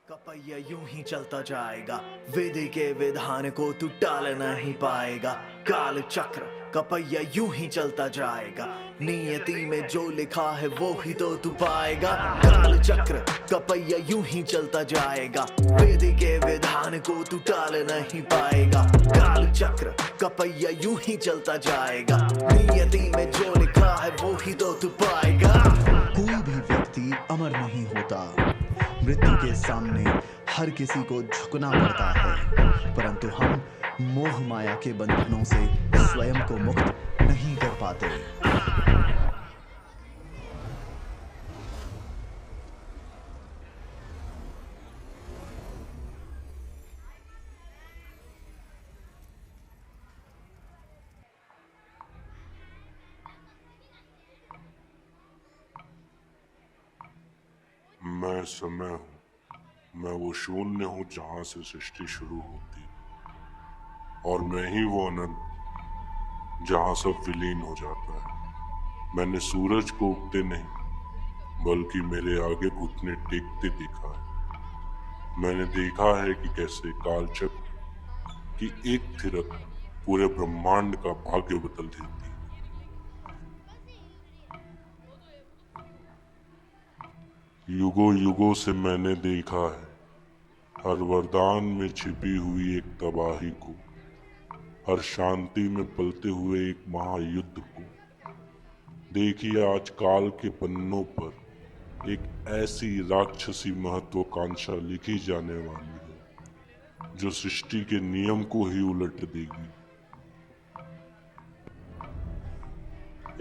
कपैया यूं ही चलता जाएगा, विधि के विधान को तू टाल नहीं पाएगा। काल चक्र कपैया यूं ही चलता जाएगा, नियति में जो लिखा है वो ही तो तू पाएगा। काल चक्र कपैया यूं ही चलता जाएगा, विधि के विधान को तू टाल नहीं पाएगा। काल चक्र कपैया यूं ही चलता जाएगा, नियति में जो लिखा है वो ही तो तू पाएगा। कोई भी व्यक्ति अमर नहीं होता, मृत्यु के सामने हर किसी को झुकना पड़ता है, परंतु हम मोह माया के बंधनों से स्वयं को मुक्त नहीं कर पाते। मैं समय हूँ, मैं वो शून्य हूँ जहां से सृष्टि शुरू होती, और मैं ही वो अनंत जहां सब विलीन हो जाता है। मैंने सूरज को उगते नहीं बल्कि मेरे आगे घुटने टेकते देखा है। मैंने देखा है कि कैसे कालचक्र की एक थिरक पूरे ब्रह्मांड का भाग्य बदल देती है। युगों युगों से मैंने देखा है हर वरदान में छिपी हुई एक तबाही को, हर शांति में पलते हुए एक महायुद्ध को। देखिए आज काल के पन्नों पर एक ऐसी राक्षसी महत्वाकांक्षा लिखी जाने वाली है जो सृष्टि के नियम को ही उलट देगी।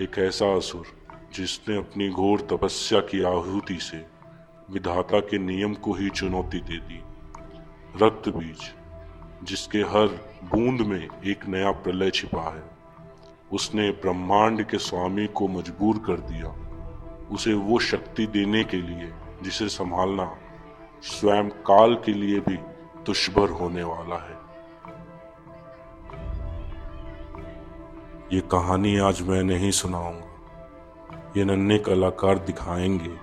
एक ऐसा असुर जिसने अपनी घोर तपस्या की आहुति से विधाता के नियम को ही चुनौती दे दी। रक्त बीज जिसके हर बूंद में एक नया प्रलय छिपा है, उसने ब्रह्मांड के स्वामी को मजबूर कर दिया उसे वो शक्ति देने के लिए जिसे संभालना स्वयं काल के लिए भी दुष्भर होने वाला है। ये कहानी आज मैं नहीं सुनाऊंगा, ये नन्हे कलाकार दिखाएंगे।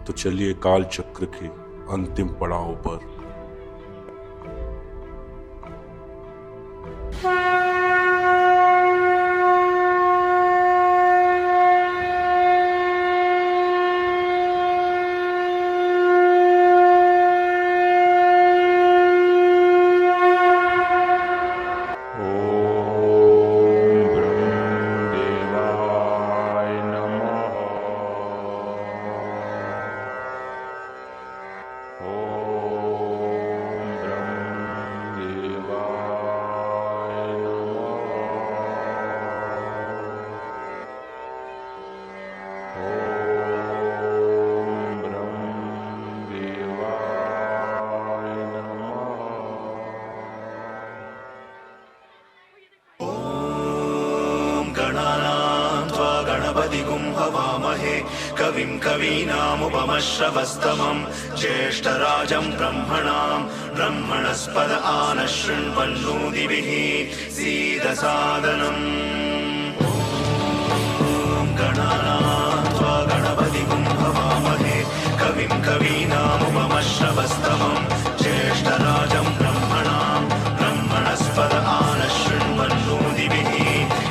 तो चलिए काल चक्र के अंतिम पड़ाव पर। हवामहे कविं कवीनामुपमश्रवस्तमं ज्येष्ठराजं ब्रह्मणस्पद आनः शृण्वन्नोतिभिः सीदसादनम्। ॐ गणानां त्वा गणपतिगुं हवामहे कविं कवीनामुपमश्रवस्तमं ज्येष्ठराजं ब्रह्मणस्पद आनः शृण्वन्नोतिभिः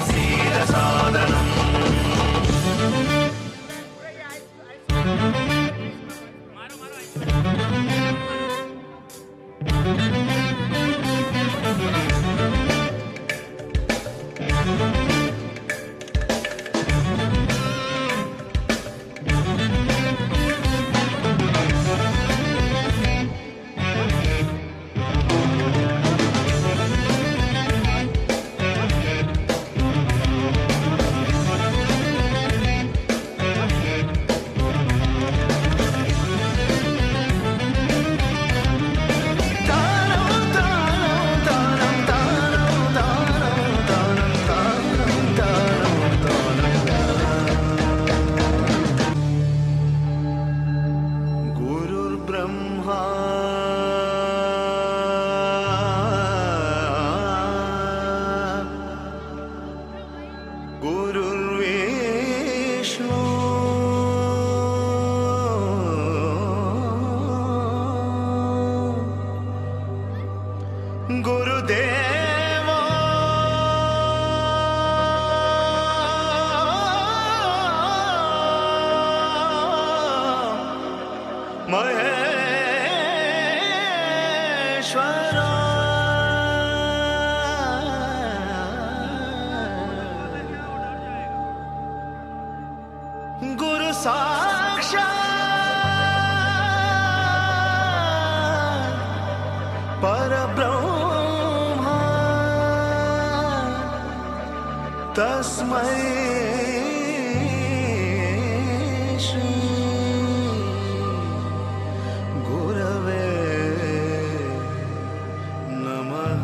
सीदसादनम्। गुरुदेव महेश्वर गुरु साक्षात् परब्रह्म तस्मै श्री गुरवे नमः।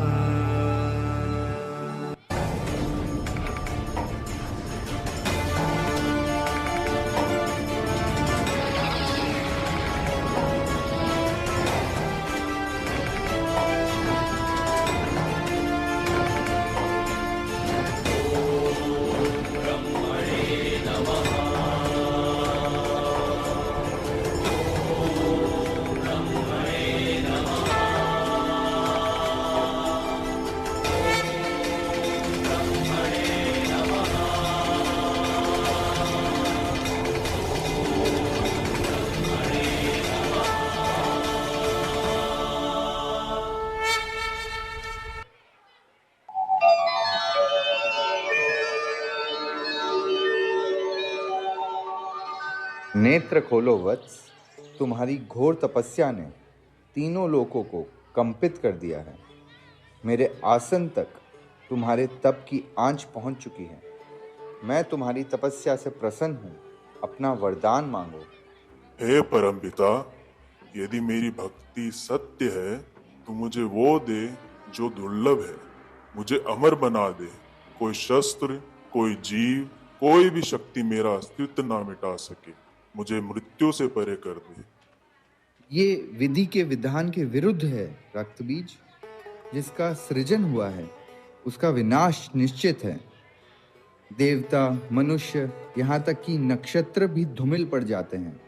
नेत्र खोलो वत्स, तुम्हारी घोर तपस्या ने तीनों लोकों को कंपित कर दिया है। मेरे आसन तक तुम्हारे तप की आंच पहुंच चुकी है। मैं तुम्हारी तपस्या से प्रसन्न हूँ। अपना वरदान मांगो। हे परमपिता, यदि मेरी भक्ति सत्य है तो मुझे वो दे जो दुर्लभ है। मुझे अमर बना दे। कोई शस्त्र, कोई जीव, कोई भी शक्ति मेरा अस्तित्व ना मिटा सके। मुझे मृत्यु से परे कर दे। ये विधि के विधान के विरुद्ध है रक्तबीज। जिसका सृजन हुआ है उसका विनाश निश्चित है। देवता, मनुष्य, यहाँ तक कि नक्षत्र भी धूमिल पड़ जाते हैं।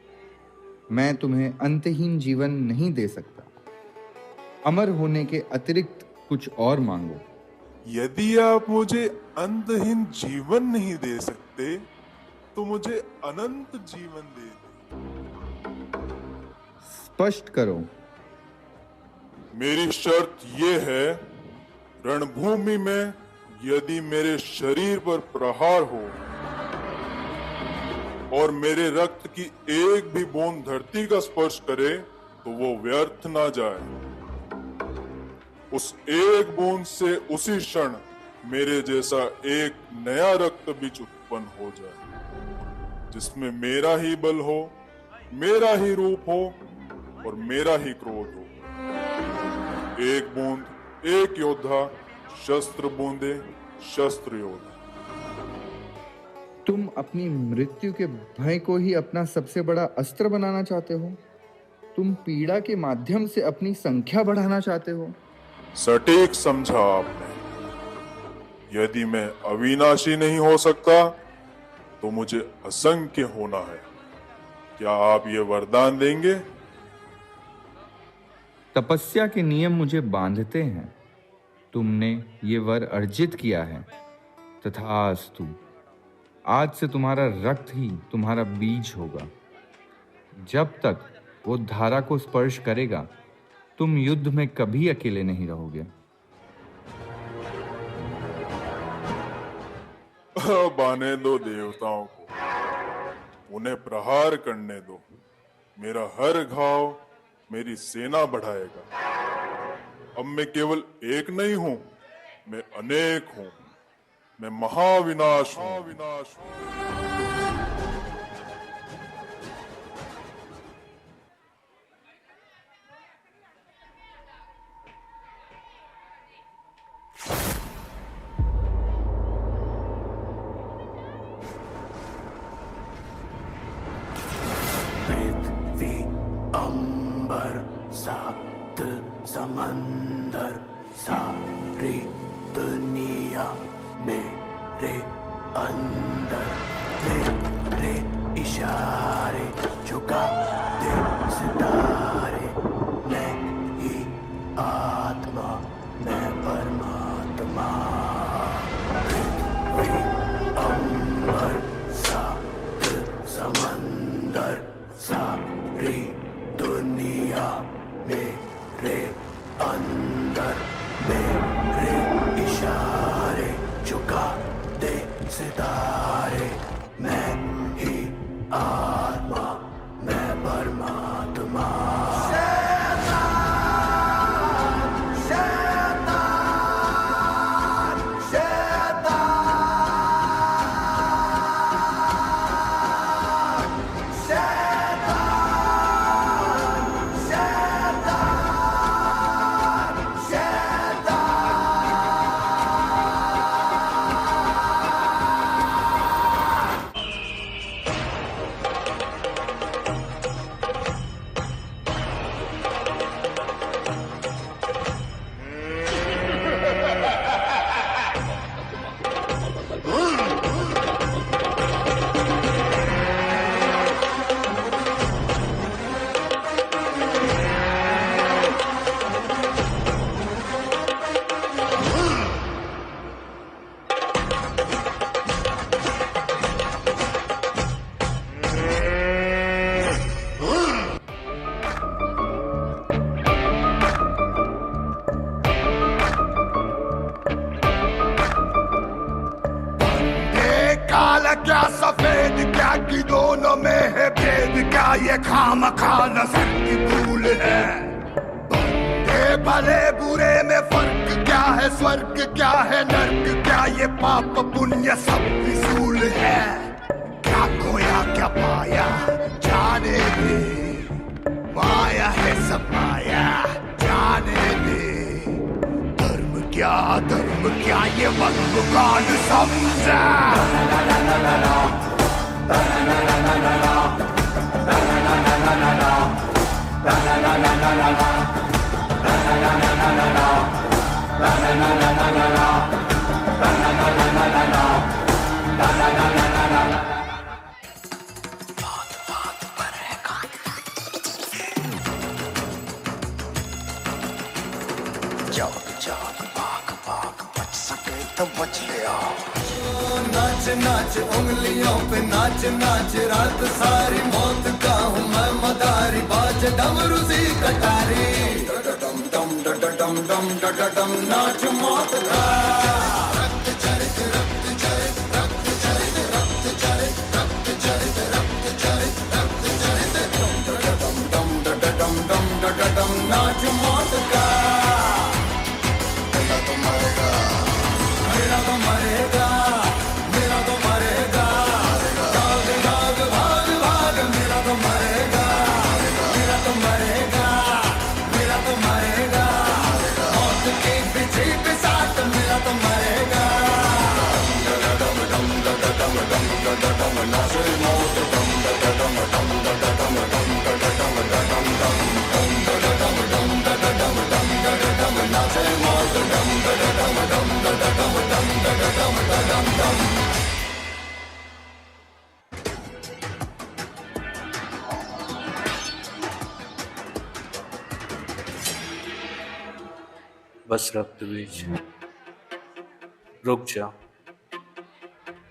मैं तुम्हें अंतहीन जीवन नहीं दे सकता। अमर होने के अतिरिक्त कुछ और मांगो। यदि आप मुझे अंतहीन जीवन नहीं दे सकते तो मुझे अनंत जीवन दे दे। स्पष्ट करो। मेरी शर्त ये है, रणभूमि में यदि मेरे शरीर पर प्रहार हो और मेरे रक्त की एक भी बूंद धरती का स्पर्श करे तो वो व्यर्थ ना जाए। उस एक बूंद से उसी क्षण मेरे जैसा एक नया रक्त बीज उत्पन्न हो जाए, जिसमें मेरा ही बल हो, मेरा ही रूप हो और मेरा ही क्रोध हो। एक बूंद, एक योद्धा, शस्त्र बूंदे, शस्त्र योद्धा। तुम अपनी मृत्यु के भय को ही अपना सबसे बड़ा अस्त्र बनाना चाहते हो। तुम पीड़ा के माध्यम से अपनी संख्या बढ़ाना चाहते हो। सटीक समझा आपने। यदि मैं अविनाशी नहीं हो सकता तो मुझे असंख्य होना है। क्या आप ये वरदान देंगे? तपस्या के नियम मुझे बांधते हैं। तुमने ये वर अर्जित किया है। तथास्तु। आज से तुम्हारा रक्त ही तुम्हारा बीज होगा। जब तक वो धारा को स्पर्श करेगा तुम युद्ध में कभी अकेले नहीं रहोगे। अब आने दो देवताओं को, उन्हें प्रहार करने दो। मेरा हर घाव मेरी सेना बढ़ाएगा। अब मैं केवल एक नहीं हूं, मैं अनेक हूं। मैं महाविनाश हूं। पृथ्वी, अंबर, सात समंदर, सारी दुनिया मेरे अंदर। तेरे इशारे झुका दे सितारे। मैं ही आत्मा, मैं सफेद क्या कि दोनों में है भेद क्या, ये खामखा नजर की भूल है। बंदे भले बुरे में फर्क क्या है, स्वर्ग क्या है नर्क क्या, ये पाप पुण्य सब फिजूल है। क्या खोया क्या पाया जाने दे, माया है सब माया जाने दे। धर्म क्या ये वक्त कौन समझा। नाच नाच उंगलियों पे नाच नाच, रात सारी मौत का हूँ मैं मदारी, बाज डमरू सी कटारी, डम डम डम डम डम नाच मौत का। रक्त चरित रक्त चरित रक्त चरित रक्त चरित रक्त चरित रक्त चरित रक्त चरित डम डम डम नाच मौत का। मेरा तो मरेगा, मेरा तो मरेगा, मेरा तो मरेगा, भाग भाग भाग भाग, मेरा तो मरेगा, मेरा तो मरेगा, मेरा तो मरेगा, मौत के पीछे पे साथ मेरा तो मरेगा। डम डम डम डम डम डम नाचे मौत डम डम डम डम डम नाचे मौत डम बस रक्त बीज, रुक जा।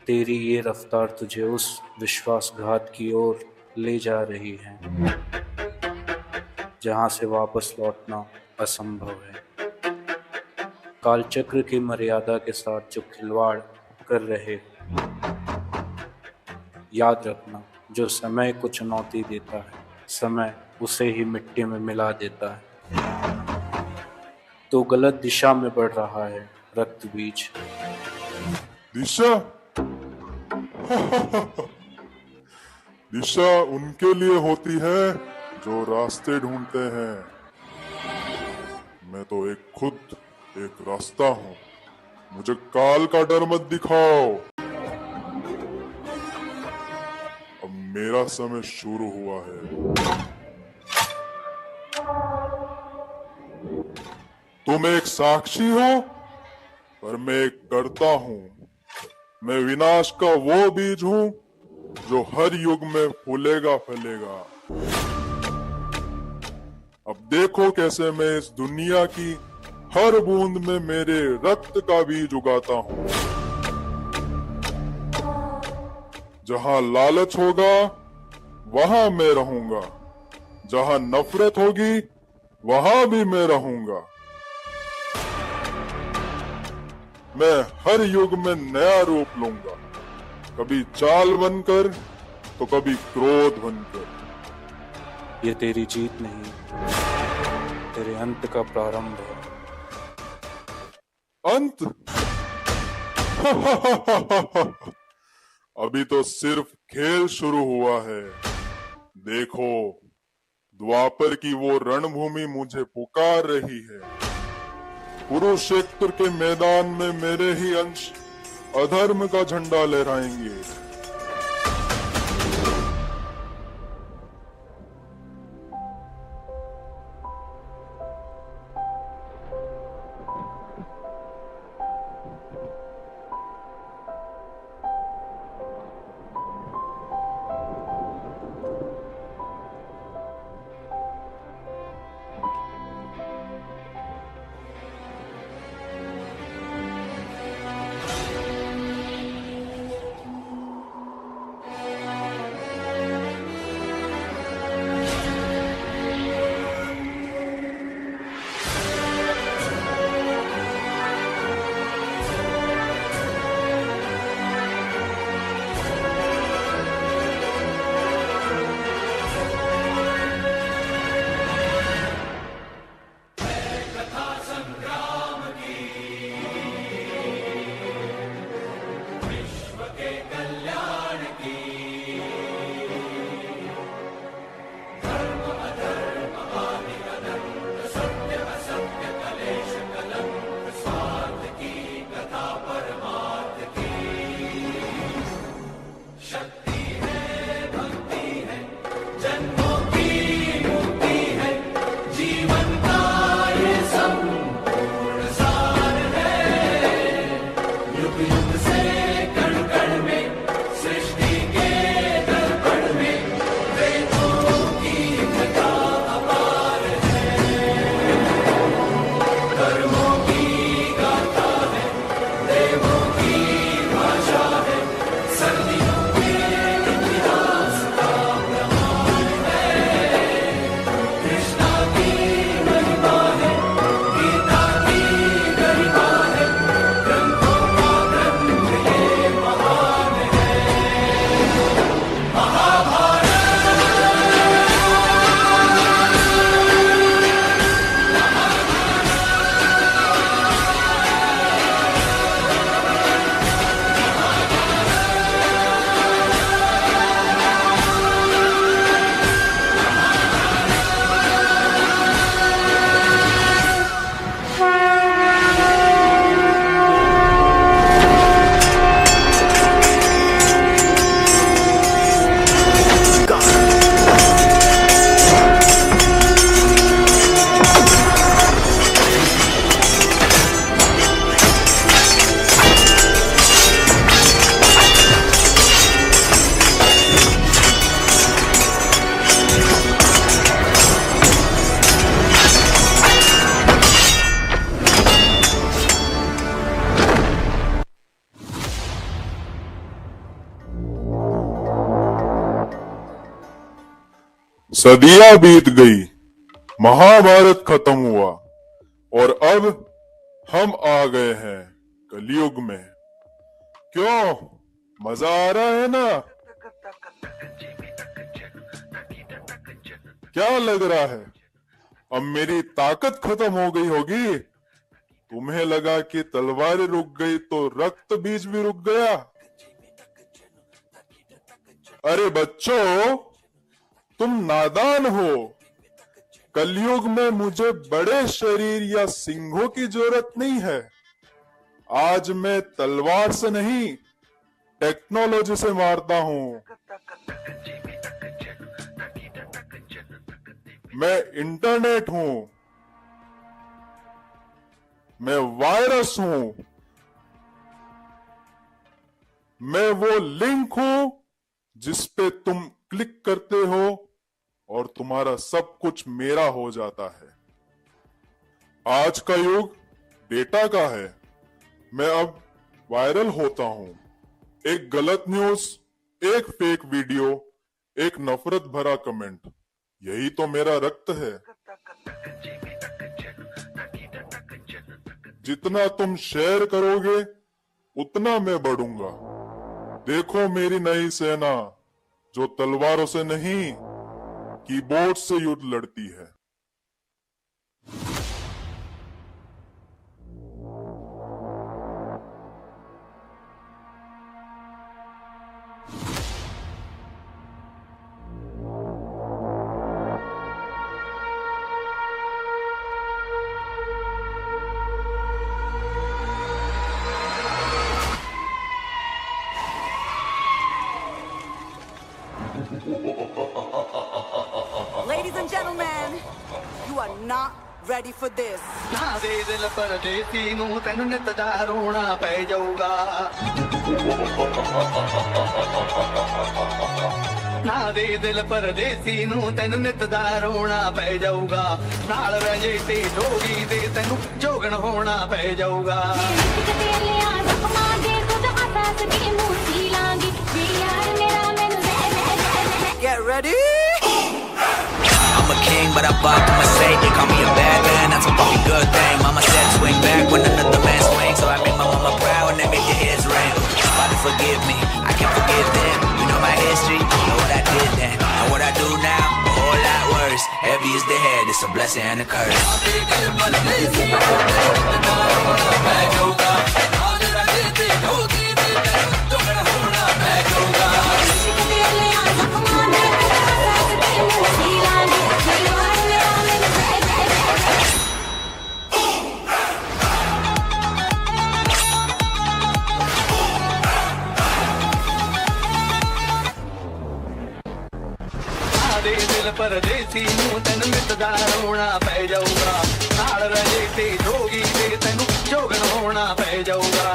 तेरी ये रफ्तार तुझे उस विश्वासघात की ओर ले जा रही है जहां से वापस लौटना असंभव है। कालचक्र की मर्यादा के साथ जो खिलवाड़ कर रहे हो, याद रखना, जो समय को चुनौती देता है, समय उसे ही मिट्टी में मिला देता है। तो गलत दिशा में बढ़ रहा है रक्त बीज। दिशा दिशा उनके लिए होती है जो रास्ते ढूंढते हैं। मैं तो खुद एक रास्ता हूं, मुझे काल का डर मत दिखाओ। अब मेरा समय शुरू हुआ है। तुम एक साक्षी हो, पर मैं एक कर्ता हूं। मैं विनाश का वो बीज हूं जो हर युग में फूलेगा फलेगा। अब देखो कैसे मैं इस दुनिया की हर बूंद में मेरे रक्त का बीज उगाता हूं। जहां लालच होगा वहां मैं रहूंगा, जहां नफरत होगी वहां भी मैं रहूंगा। मैं हर युग में नया रूप लूंगा, कभी चाल बनकर तो कभी क्रोध बनकर। ये तेरी जीत नहीं, तेरे अंत का प्रारंभ है। अंत? अभी तो सिर्फ खेल शुरू हुआ है। देखो, द्वापर की वो रणभूमि मुझे पुकार रही है। कुरुक्षेत्र के मैदान में मेरे ही अंश अधर्म का झंडा लहराएंगे। सदियां बीत गई, महाभारत खत्म हुआ और अब हम आ गए हैं कलयुग में। क्यों, मजा आ रहा है ना? क्या लग रहा है अब मेरी ताकत खत्म हो गई होगी? तुम्हें लगा कि तलवारें रुक गई तो रक्त बीज भी रुक गया? अरे बच्चों, तुम नादान हो। कलयुग में मुझे बड़े शरीर या सिंहों की जरूरत नहीं है। आज मैं तलवार से नहीं, टेक्नोलॉजी से मारता हूं। मैं इंटरनेट हूं, मैं वायरस हूं, मैं वो लिंक हूं जिस पे तुम क्लिक करते हो और तुम्हारा सब कुछ मेरा हो जाता है। आज का युग डेटा का है। मैं अब वायरल होता हूं। एक गलत न्यूज, एक फेक वीडियो, एक नफरत भरा कमेंट, यही तो मेरा रक्त है। जितना तुम शेयर करोगे उतना मैं बढ़ूंगा। देखो मेरी नई सेना, जो तलवारों से नहीं, कीबोर्ड से युद्ध लड़ती है। Ladies and gentlemen, you are not ready for this. ਨਾ ਦੇ ਦਿਲ ਪਰਦੇਸੀ ਨੂੰ ਤੈਨੂੰ ਨਿਤ ਦਾ ਰੋਣਾ ਪੈ ਜਾਊਗਾ। ਨਾ ਦੇ ਦਿਲ ਪਰਦੇਸੀ ਨੂੰ ਤੈਨੂੰ ਨਿਤ ਦਾ ਰੋਣਾ ਪੈ ਜਾਊਗਾ। ਨਾਲ ਰਜੇ ਤੇ ਜੋਗੀ ਦੇ ਤੈਨੂੰ ਜੋਗਣ ਹੋਣਾ ਪੈ ਜਾਊਗਾ। Get ready. I'm a king, but I bought to my state. They call me a bad man, that's a fucking good thing. Mama said swing back when another man swings, so I make my mama proud and they make their heads ring. Father, forgive me, I can't forgive them. You know my history, you know what I did then. And what I do now, a whole lot worse. Heavy is the head, it's a blessing and a curse. ਦੇ ਦਿਲ ਪਰਦੇਸੀ ਨੂੰ ਤੈਨੂੰ ਨਿਤ ਦਾ ਰੋਣਾ ਪੈ ਜਾਊਗਾ। ਨਾਲ ਰਜੇ ਤੇ ਜੋਗੀ ਦੇ ਤੈਨੂੰ ਜੋਗਣ ਹੋਣਾ ਪੈ ਜਾਊਗਾ।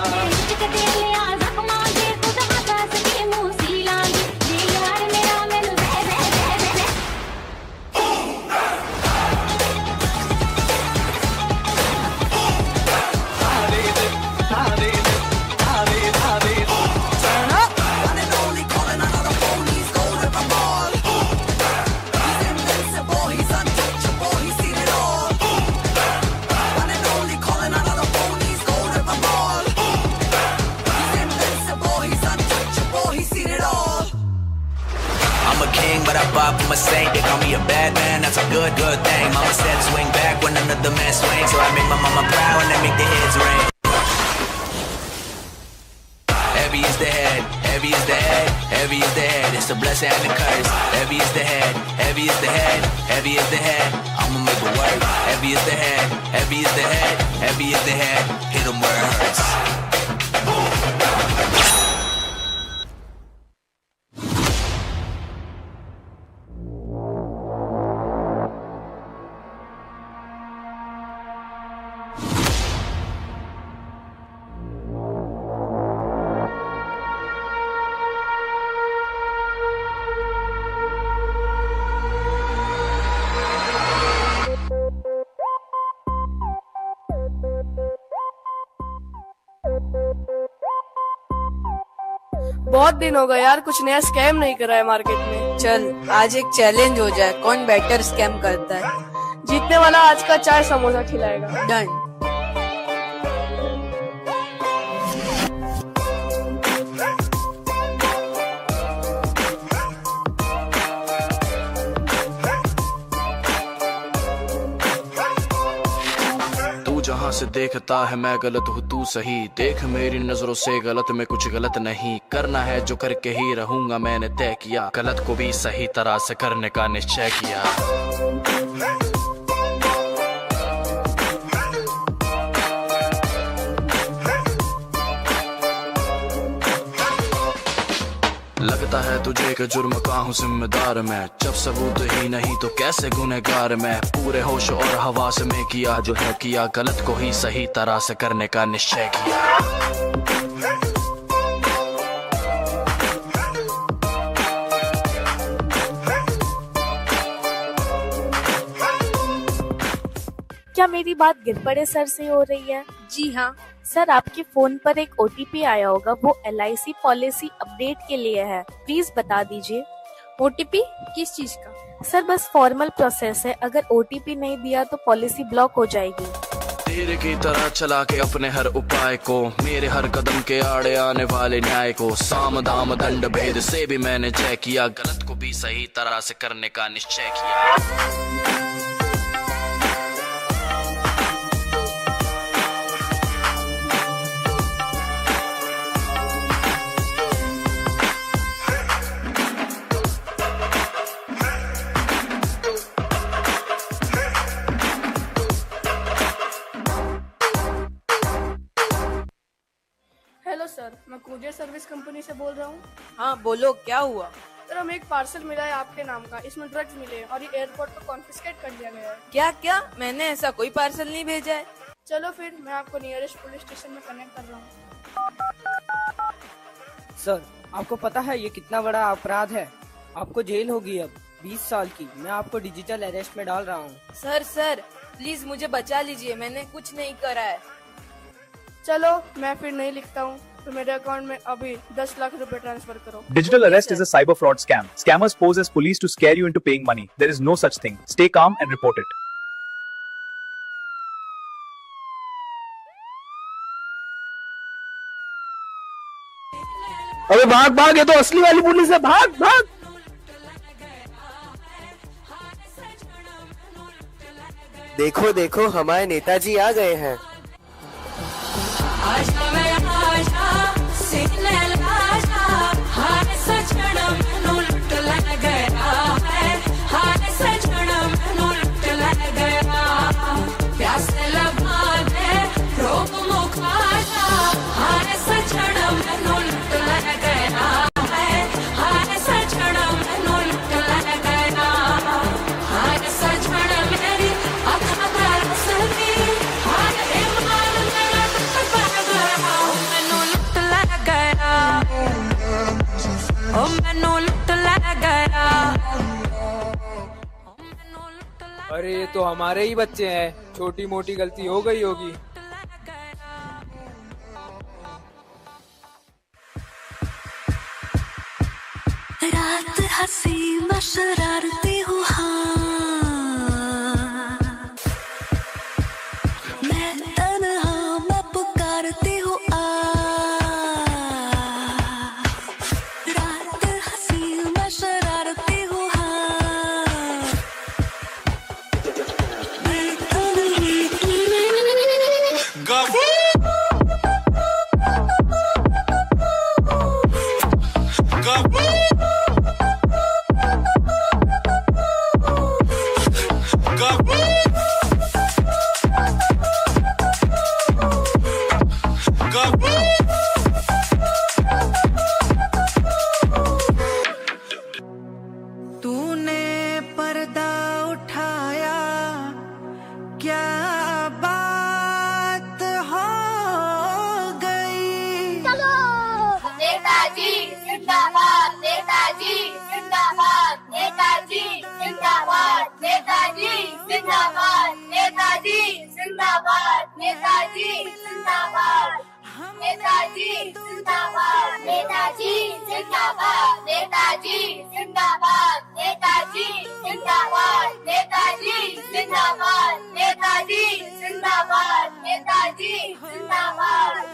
I'm a king, but I bought for my saint. They call me a bad man, that's a good thing. Mama said swing back when another man swings, so I make my mama proud and they make their heads ring. Heavy is the head, heavy is the head, heavy is the head. It's a blessing and a curse. Heavy is the head, heavy is the head, heavy is the head. I'ma make it work. Heavy is the head, heavy is the head, heavy is the head. Hit 'em where it hurts. बहुत दिन हो गए यार, कुछ नया scam नहीं करा है मार्केट में। चल आज एक चैलेंज हो जाए, कौन बेटर स्कैम करता है। जीतने वाला आज का चाय समोसा खिलाएगा। डन। जहां से देखता है मैं गलत हूँ तू सही, देख मेरी नजरों से गलत में कुछ गलत नहीं, करना है जो करके ही रहूंगा मैंने तय किया, गलत को भी सही तरह से करने का निश्चय किया। लगता है तुझे कि जुर्म का हूँ जिम्मेदार मैं, जब सबूत ही नहीं तो कैसे गुनहगार मैं, पूरे होश और हवास में किया जो है किया, गलत को ही सही तरह से करने का निश्चय किया। क्या मेरी बात गिरपड़े सर से हो रही है? जी हाँ सर, आपके फोन पर एक OTP आया होगा, वो LIC पॉलिसी अपडेट के लिए है, प्लीज बता दीजिए। OTP किस चीज का? सर बस फॉर्मल प्रोसेस है, अगर OTP नहीं दिया तो पॉलिसी ब्लॉक हो जाएगी। तेरे की तरह चला के अपने हर उपाय को, मेरे हर कदम के आड़े आने वाले न्याय को, साम दाम दंड भेद से भी मैंने जय किया, गलत को भी सही तरह से करने का निश्चय किया। हेलो सर, मैं कुरियर सर्विस कंपनी से बोल रहा हूँ। हाँ बोलो, क्या हुआ? सर हमें एक पार्सल मिला है आपके नाम का, इसमें ड्रग्स मिले और ये एयरपोर्ट पर कॉन्फिस्केट कर लिया गया है। क्या क्या? मैंने ऐसा कोई पार्सल नहीं भेजा है। चलो फिर मैं आपको नियरेस्ट पुलिस स्टेशन में कनेक्ट कर रहा हूँ। सर आपको पता है ये कितना बड़ा अपराध है? आपको जेल होगी अब 20 साल की। मैं आपको डिजिटल अरेस्ट में डाल रहा हूँ। सर प्लीज मुझे बचा लीजिए, मैंने कुछ नहीं करा है। चलो मैं फिर नहीं लिखता हूँ, तो मेरे अकाउंट में अभी 10 लाख रुपए ट्रांसफर करो। Digital arrest is a cyber fraud scam. Scammers pose as police to scare you into paying money. There is no such thing. Stay calm and report it. अबे भाग भाग, ये तो असली वाली पुलिस है, भाग भाग। देखो देखो, हमारे नेताजी आ गए हैं। अरे ये तो हमारे ही बच्चे हैं, छोटी मोटी गलती हो गई होगी। रात हंसी मैं शरारती हूँ, मैं तन्हा मैं पुकारती हूँ, रात हंसी मैं शरारती हूँ, तूने पर्दा उठाया, क्या बात हो गई। चलो नेताजी जिंदाबाद, नेताजी जिंदाबाद, नेताजी जिंदाबाद, नेताजी जिंदाबाद, नेताजी जिंदाबाद, नेताजी जिंदाबाद। नेताजी जिंदाबाद, नेताजी जिंदाबाद, नेताजी जिंदाबाद, नेताजी जिंदाबाद, नेताजी जिंदाबाद, नेताजी जिंदाबाद, नेताजी जिंदाबाद।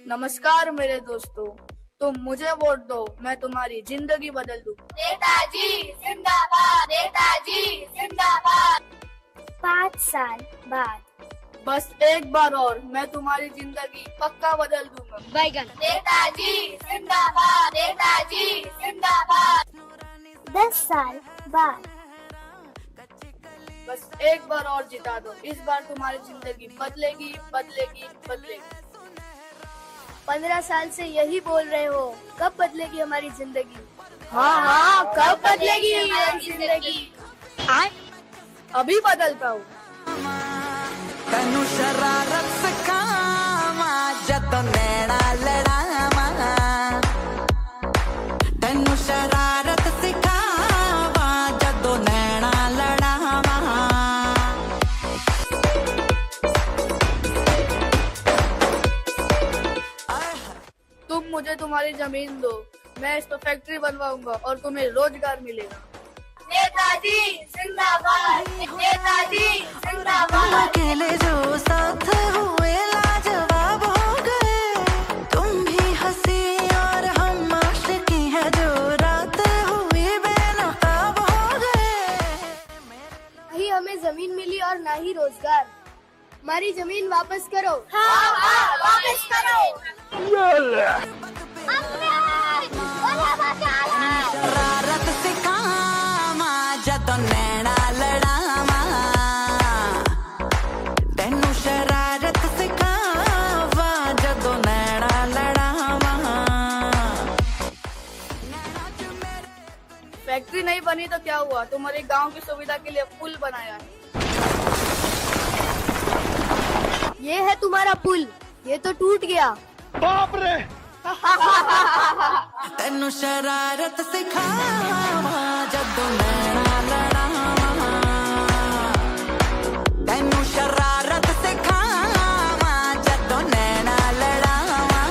नमस्कार मेरे दोस्तों, तुम मुझे वोट दो, मैं तुम्हारी जिंदगी बदल दूं। नेताजी जिंदाबाद, नेताजी जिंदाबाद। 5 साल बाद बस एक बार और मैं तुम्हारी जिंदगी पक्का बदल दूंगा। बैगन। नेताजी जिंदाबाद, नेताजी जिंदाबाद। 10 साल बाद बस एक बार और जिता दो, इस बार तुम्हारी जिंदगी बदलेगी बदलेगी बदलेगी। 15 साल से यही बोल रहे हो, कब बदलेगी हमारी जिंदगी? हाँ, कब बदलेगी हमारी जिंदगी? अभी बदलता हूँ। तेनू शरारत सिखावा जदों नैना लड़ावा, तेनू शरारत सिखावा जदों नैना लड़ावा। तुम मुझे तुम्हारी जमीन दो, मैं इस पर फैक्ट्री बनवाऊंगा और तुम्हें रोजगार मिलेगा। नेताजी जिंदाबाद, नेताजी जिंदाबाद। अकेले जो साथ हुए लाजवाब हो गए, तुम भी हंसी और हम आशिकी है, जो रात हुई बेनकाब हो गए। नहीं हमें जमीन मिली और ना ही रोजगार, हमारी जमीन वापस करो। हाँ, वापस करो। शरारत सिखावा जदों नैना लड़ावा, तेनू शरारत सिखावा जदों नैना लड़ावा। फैक्ट्री नहीं बनी तो क्या हुआ, तुम्हारे गांव की सुविधा के लिए पुल बनाया है। ये है तुम्हारा पुल, ये तो टूट गया। बाप रे। तेनू शरारत सिखावा जदों नैना लड़ावा, तेनू शरारत सिखावा जदों नैना लड़ावा।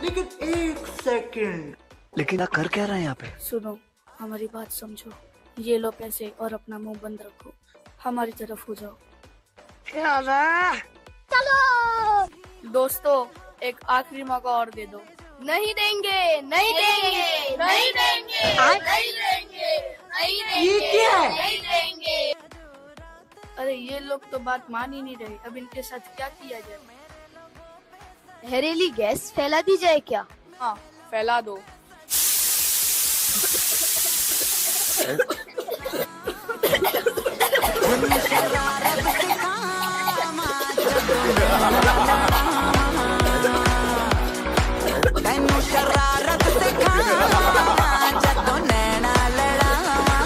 लेकिन 1 सेकंड, लेकिन आप कर क्या रहे हैं यहाँ पे? सुनो, हमारी बात समझो, ये लो पैसे और अपना मुंह बंद रखो, हमारी तरफ हो जाओ। चलो दोस्तों, एक आखिरी मौका और दे दो। नहीं देंगे, नहीं देंगे, नहीं देंगे, नहीं देंगे, नहीं देंगे, नहीं देंगे। अरे ये लोग तो बात मान ही नहीं रहे, अब इनके साथ क्या किया जाए? जहरीली गैस फैला दी जाए क्या? हाँ, फैला दो। तेनू शरारत सिखावा जदों नैना लड़ावा।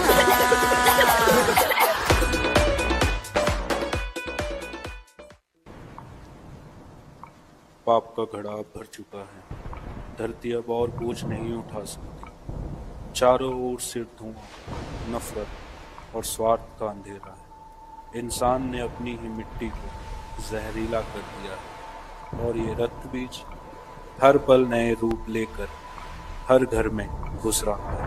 पाप का घड़ा भर चुका है, धरती अब और बोझ नहीं उठा सकती। चारों ओर से धुआं, नफरत और स्वार्थ का अंधेरा है। इंसान ने अपनी ही मिट्टी को जहरीला कर दिया है और ये रक्त बीज हर पल नए रूप लेकर हर घर में घुस रहा है।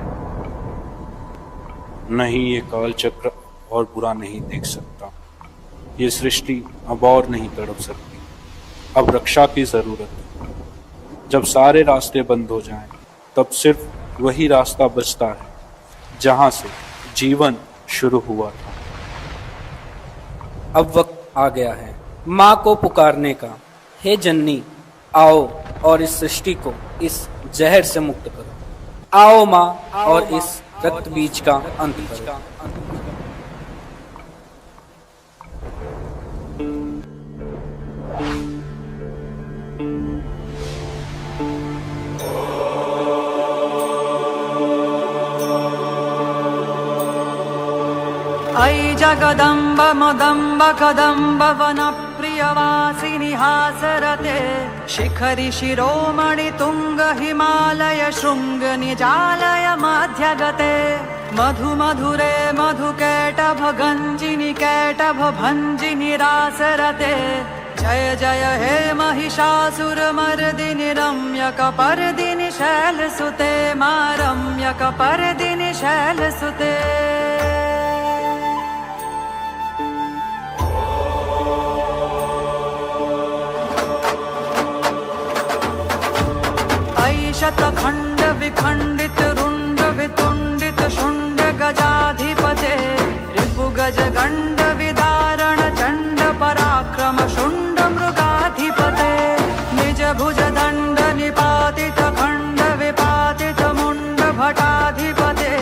नहीं, ये काल चक्र और बुरा नहीं देख सकता। ये सृष्टि अब और नहीं तड़प सकती। अब रक्षा की जरूरत है। जब सारे रास्ते बंद हो जाएं, तब सिर्फ वही रास्ता बचता है जहां से जीवन शुरू हुआ था। अब वक्त आ गया है माँ को पुकारने का। हे जननी, आओ और इस सृष्टि को इस जहर से मुक्त करो। आओ माँ और इस रक्त बीज का अंत करो। ऐ जगदम्ब मदम्ब कदम्ब वन प्रियवासिनि हासरते शिखरि शिरोमणि तुंग हिमालय शृंग निजालय मध्यगते मधु मधुरे मधुकैटभ गञ्जिनि कैटभ भञ्जिनि रासरते जय जय हे महिषासुरमर्दिनि रम्यकपर्दिनि शैलसुते मा रम्यकपर्दिनि शैलसुते शतखण्ड विखण्डित रुण्ड वितुण्डित शुण्ड गजाधिपते रिपु गज गण्ड विदारण चण्ड पराक्रम शुण्ड मृगाधिपते निज भुज दण्ड निपातित खण्ड विपातित मुण्ड भटाधिपते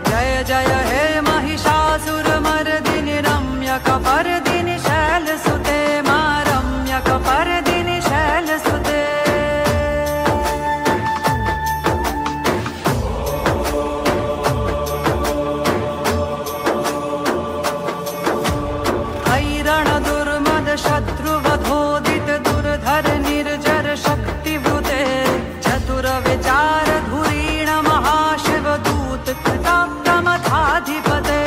जय जय हे महिषासुरमर्दिनि रम्यकपर्दिनि शैलसुते मा रम्यकपर्दिनि शैलसुते शत्रुवधोदित दुर्धर निर्जर शक्तिवृते चतुर विचार धुरीण महाशिव दूत कृतात्तमथाधिपते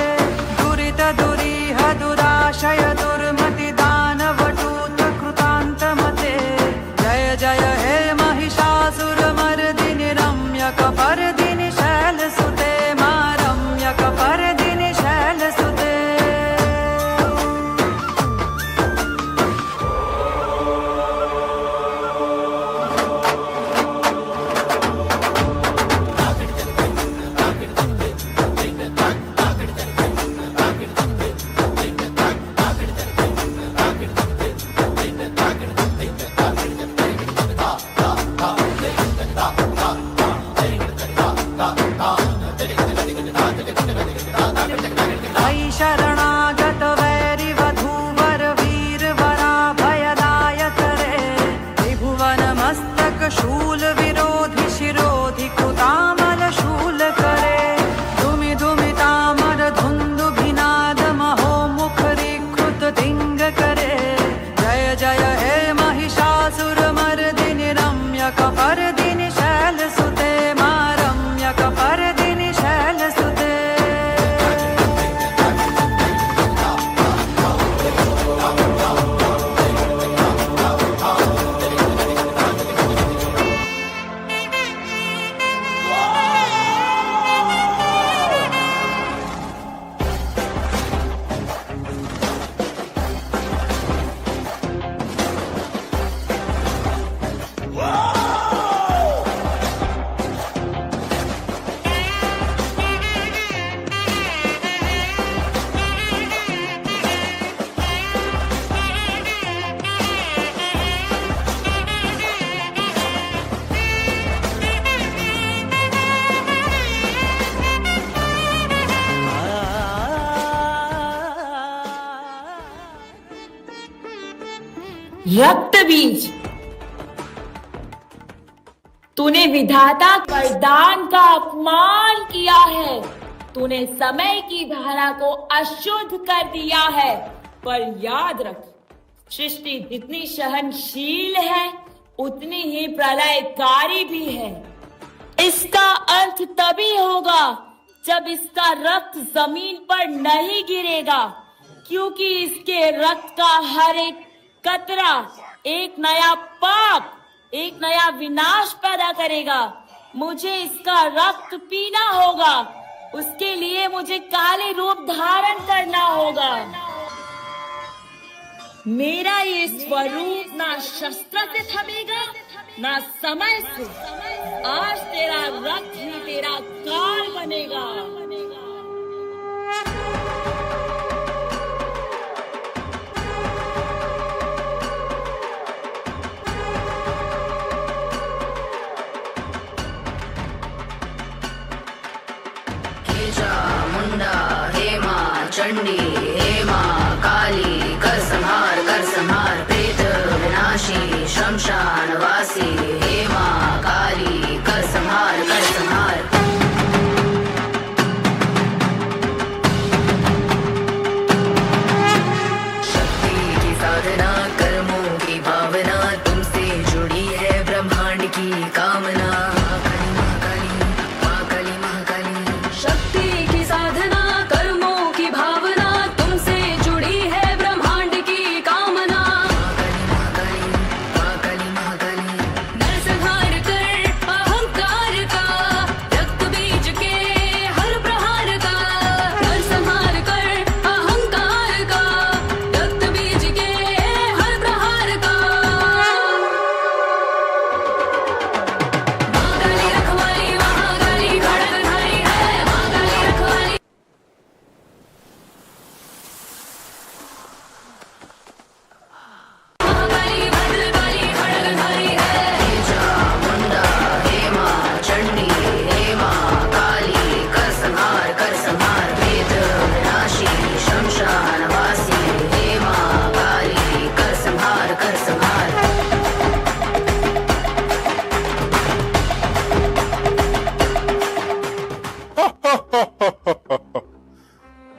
दुरित दुरीह दुराशय दुर्मति दानवटूत कृतान्तमते जय जय हे महिषासुरमर्दिनि रम्यकपर्दिनि शैलसुते मा रम्यकपर्दिनि शैलसुते शरणागत वैरि वधूवर वीर वराभयदायक रे त्रिभुवन मस्तक शूल विरोधि शिरोधि कृतामल शूल करे धुमि धुमि तामर धुंदु भिनाद महो मुखरीकृत धिंग करे जय जय हे महिषासुरमर्दिनि रम्यकपर्दिनि शैलसुते मा रम्यकपर्दिनि शैलसुते रक्त बीज, तूने विधाता वरदान का अपमान किया है। तूने समय की धारा को अशुद्ध कर दिया है। पर याद रख, सृष्टि जितनी सहनशील है उतनी ही प्रलयकारी भी है। इसका अंत तभी होगा जब इसका रक्त जमीन पर नहीं गिरेगा, क्योंकि इसके रक्त का हर एक कतरा एक नया पाप, एक नया विनाश पैदा करेगा। मुझे इसका रक्त पीना होगा, उसके लिए मुझे काले रूप धारण करना होगा। मेरा ये स्वरूप ना शस्त्र से थमेगा ना समय से। आज तेरा रक्त ही तेरा काल बनेगा। मुंडा हे मां चंडी हे मां काली कर संहार प्रेत विनाशी शमशान वासी हे मां काली कर संहार शक्ति की साधना कर्मों की भावना तुमसे जुड़ी है ब्रह्मांड की कामना। शक्ति की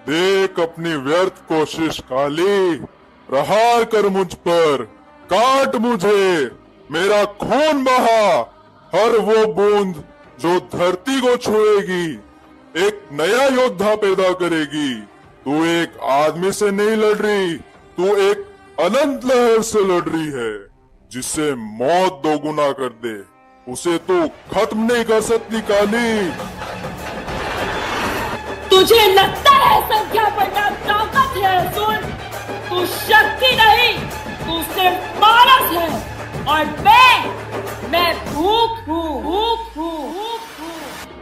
देख अपनी व्यर्थ कोशिश काली, प्रहार कर मुझ पर, काट मुझे, मेरा खून बहा, हर वो बूंद जो धरती को छुएगी एक नया योद्धा पैदा करेगी। तू एक आदमी से नहीं लड़ रही, तू एक अनंत लहर से लड़ रही है जिससे मौत दोगुना कर दे। उसे तू खत्म नहीं कर सकती काली। तुझे लगता है संख्या बढ़ना ताकत है? सुन, तू शक्ति नहीं, तू सिर्फ मानस है और मैं भूख हूँ, भूख हूँ।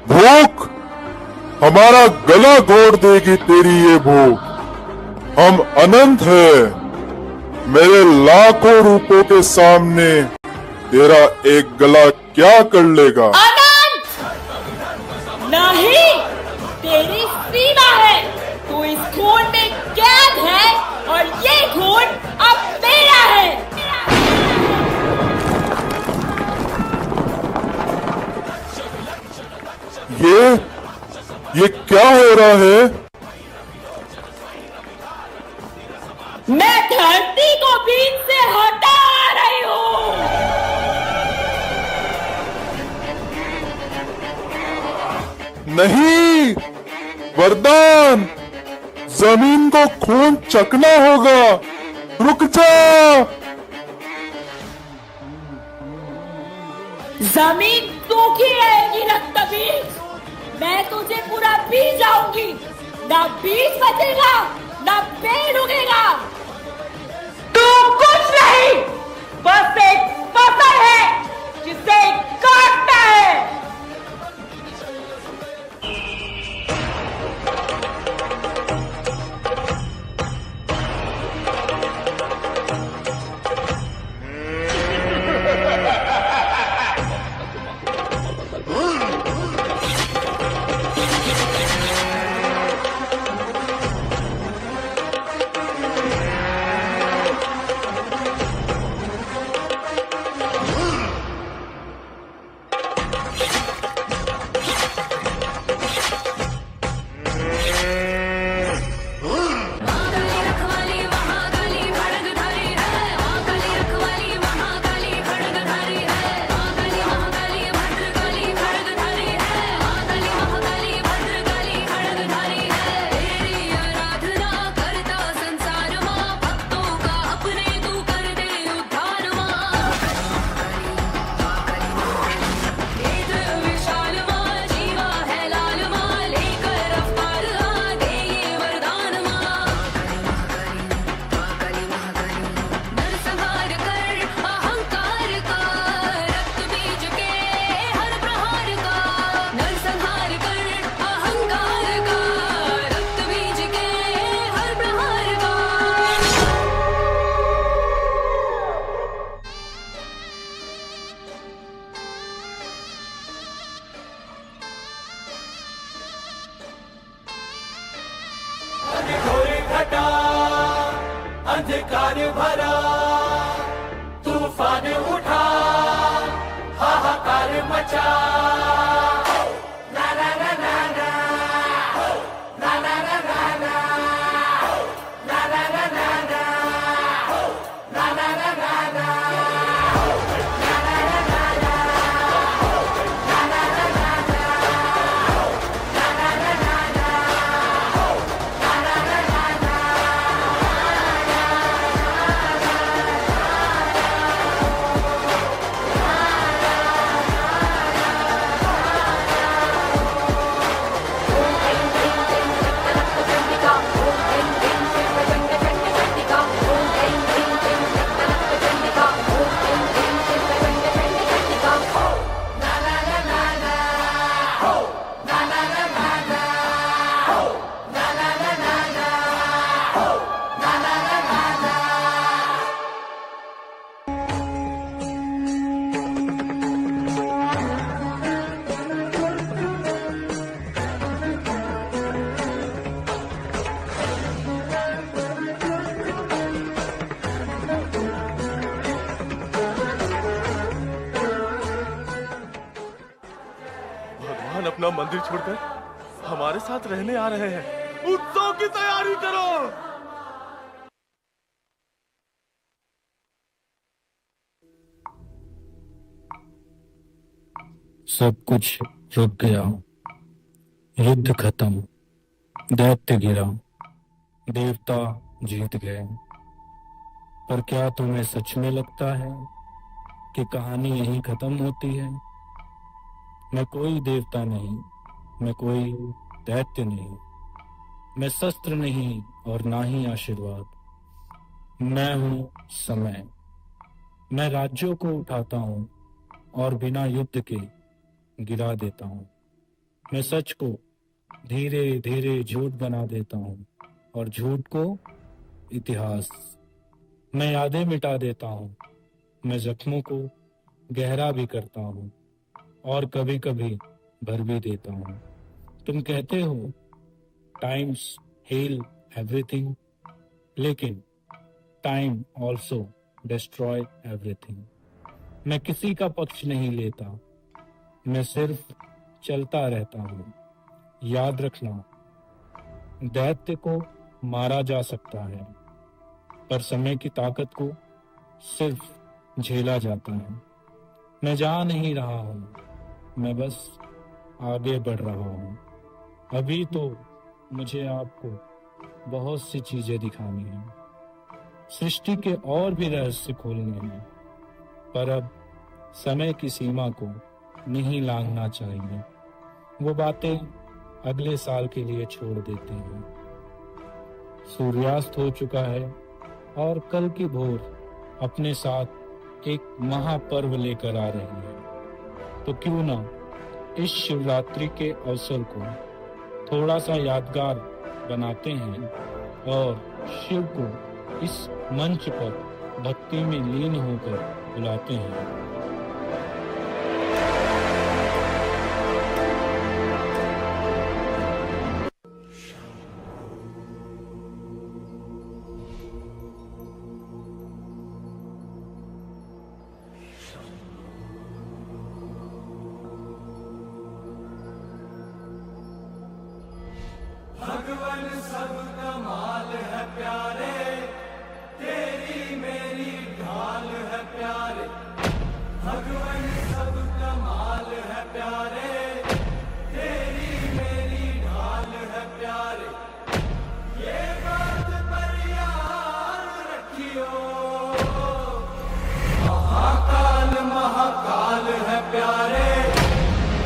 भूख हमारा गला घोट देगी तेरी ये भूख। हम अनंत है, मेरे लाखों रूपों के सामने तेरा एक गला क्या कर लेगा? अनंत नहीं, तेरी सीमा है। तू इस खून में कैद है और ये खून अब मेरा है। ये क्या हो रहा है? मैं धरती को बीच से हटा रही हूँ। नहीं, वरदान, जमीन को खून चखना होगा। रुक जा। जमीन सूखी रहेगी रक्तबीज, मैं तुझे पूरा पी जाऊंगी। ना बीज बचेगा, ना पेड़ उगेगा। तू कुछ नहीं, बस एक फसल है जिसे काटना है। अंधकार भरा तूफान उठा, हाहाकार मचा। ना ना ना ना ना ना ना ना ना ना ना ना ना ना ना ना ना ना ना। अपना मंदिर छोड़कर हमारे साथ रहने आ रहे हैं। उत्सव की तैयारी करो। सब कुछ रुक गया, युद्ध खत्म, दैत्य गिरा, देवता जीत गए। पर क्या तुम्हें सच में लगता है कि कहानी यहीं खत्म होती है? मैं कोई देवता नहीं, मैं कोई दैत्य नहीं, मैं शस्त्र नहीं और ना ही आशीर्वाद। मैं हूँ समय। मैं राज्यों को उठाता हूँ और बिना युद्ध के गिरा देता हूँ। मैं सच को धीरे धीरे झूठ बना देता हूँ और झूठ को इतिहास। मैं यादें मिटा देता हूँ, मैं जख्मों को गहरा भी करता हूँ और कभी कभी भर भी देता हूँ। तुम कहते हो टाइम्स हील एवरीथिंग, लेकिन टाइम ऑल्सो डिस्ट्रॉय एवरीथिंग। मैं किसी का पक्ष नहीं लेता, मैं सिर्फ चलता रहता हूँ। याद रखना, दैत्य को मारा जा सकता है, पर समय की ताकत को सिर्फ झेला जाता है। मैं जा नहीं रहा हूँ, मैं बस आगे बढ़ रहा हूँ। अभी तो मुझे आपको बहुत सी चीजें दिखानी हैं, सृष्टि के और भी रहस्य खोलने हैं, पर अब समय की सीमा को नहीं लांघना चाहिए। वो बातें अगले साल के लिए छोड़ देते हैं। सूर्यास्त हो चुका है और कल की भोर अपने साथ एक महापर्व लेकर आ रही है। तो क्यों ना इस शिवरात्रि के अवसर को थोड़ा सा यादगार बनाते हैं और शिव को इस मंच पर भक्ति में लीन होकर बुलाते हैं। भगवान सब कमाल है प्यारे, तेरी मेरी ढाल है प्यारे। भगवान सब कमाल है प्यारे, तेरी मेरी ढाल है प्यारे। ये बात पर याद रखियो, महाकाल महाकाल है प्यारे,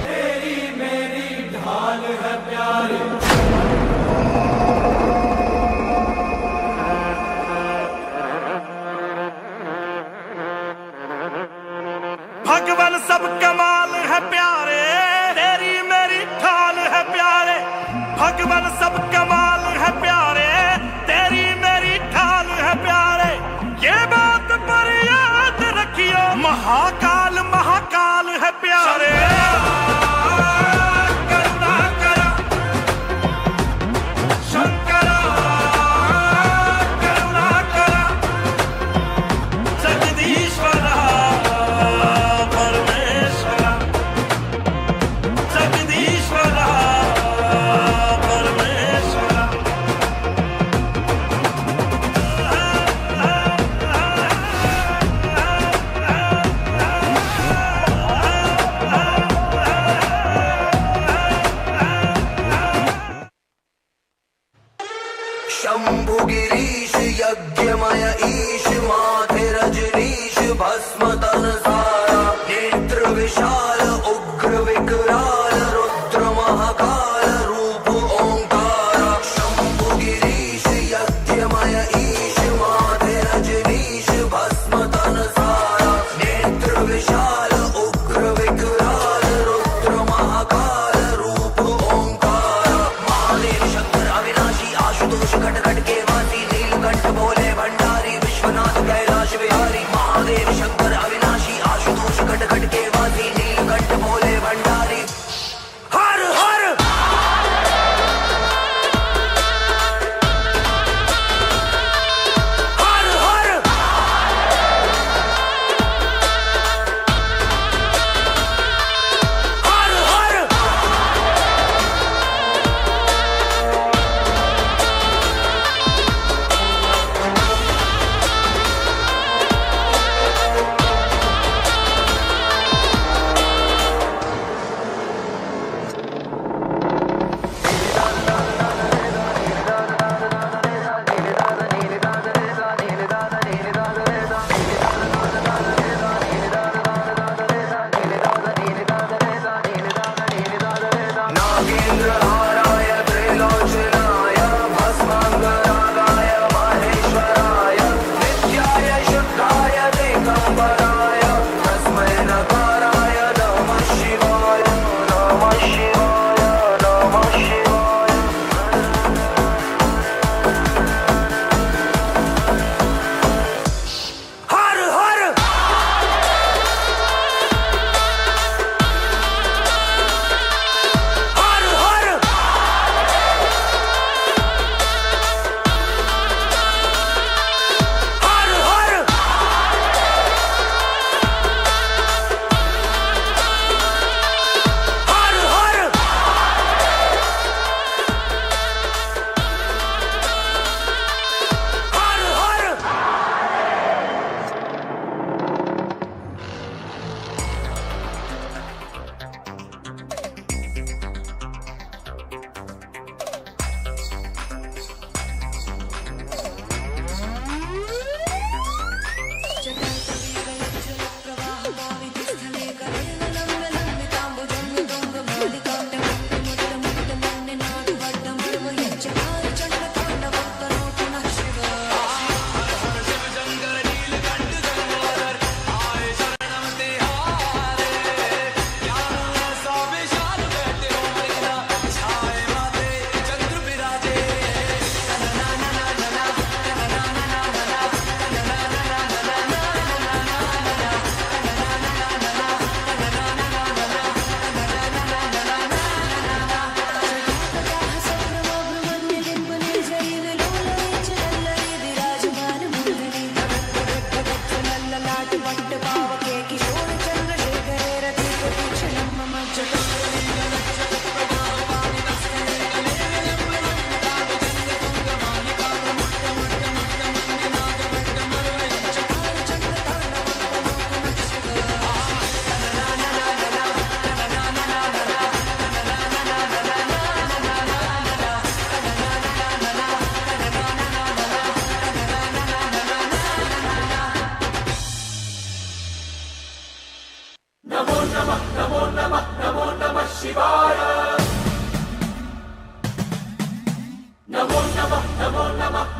तेरी मेरी ढाल है प्यारे। भगवान सब कमाल है प्यारे, तेरी मेरी ढाल है प्यारे। भगवान सब कमाल है प्यारे, तेरी मेरी ढाल है प्यारे। ये बात पर याद रखियो, महाकाल महाकाल है प्यारे। करुणा करा शंकरा, करुणा करा जगदीश्वरा, शंभु गिरीश यज्ञमय ईश, माथे रजनीश भस्म तन सारा। नेत्र विशाल उग्र विकराल, रुद्र महाकाल रूप ओंकारा। शंभु गिरीश यज्ञमय ईश, माथे रजनीश भस्म तन सारा। नेत्र विशाल उग्र विकराल, रुद्र महाकाल रूप ओंकारा। महादेव शंकर अविनाशी आशुतोष घट घट के वासी, नीलकंठ भोले भंडारी, विश्वनाथ कैलाश बिहारी। महादेव शंकर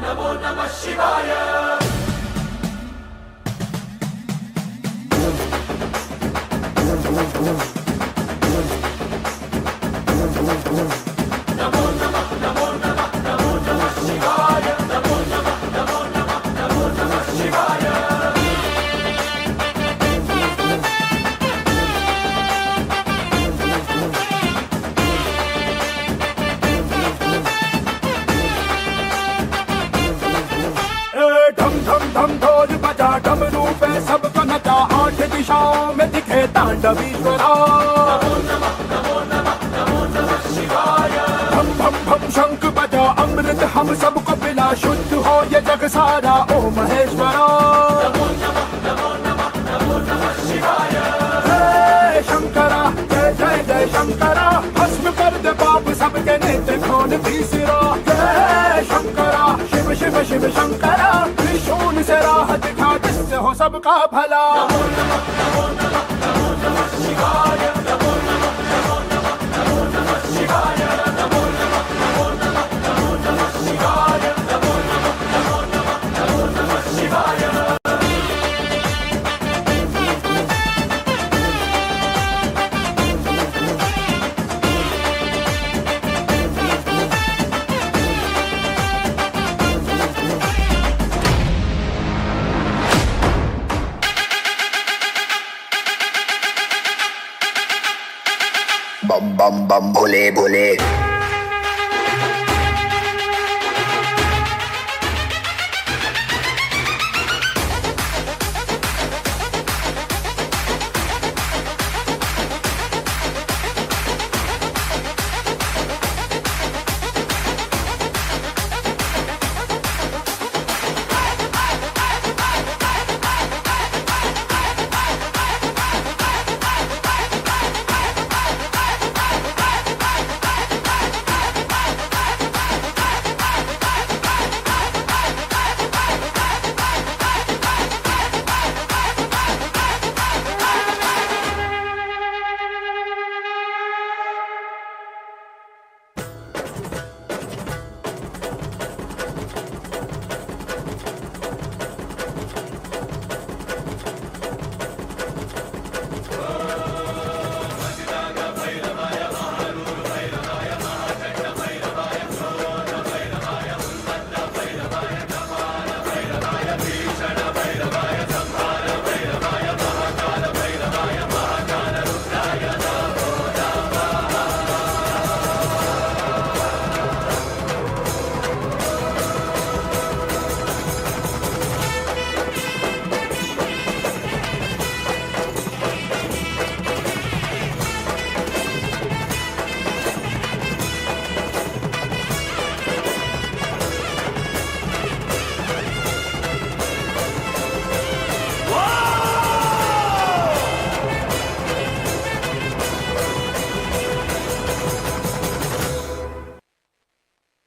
नमो नमः शिवाय धम ढोल बजा डमरू पे सबको नचा 8 दिशाओं में दिखे तांडवीश्वरा भम भम भम शंख बजा अमृत हम सबको पिला शुद्ध हो ये जग सारा ओ महेश्वरा जय शंकरा जय जय जय शंकरा भस्म कर दे पाप सबके नित्य खून तीसरा जय शंकरा शिव शिव शिव शंकरा त्रिशूल से राह दिखा जिससे हो सबका भला बम बम बम भोले भोले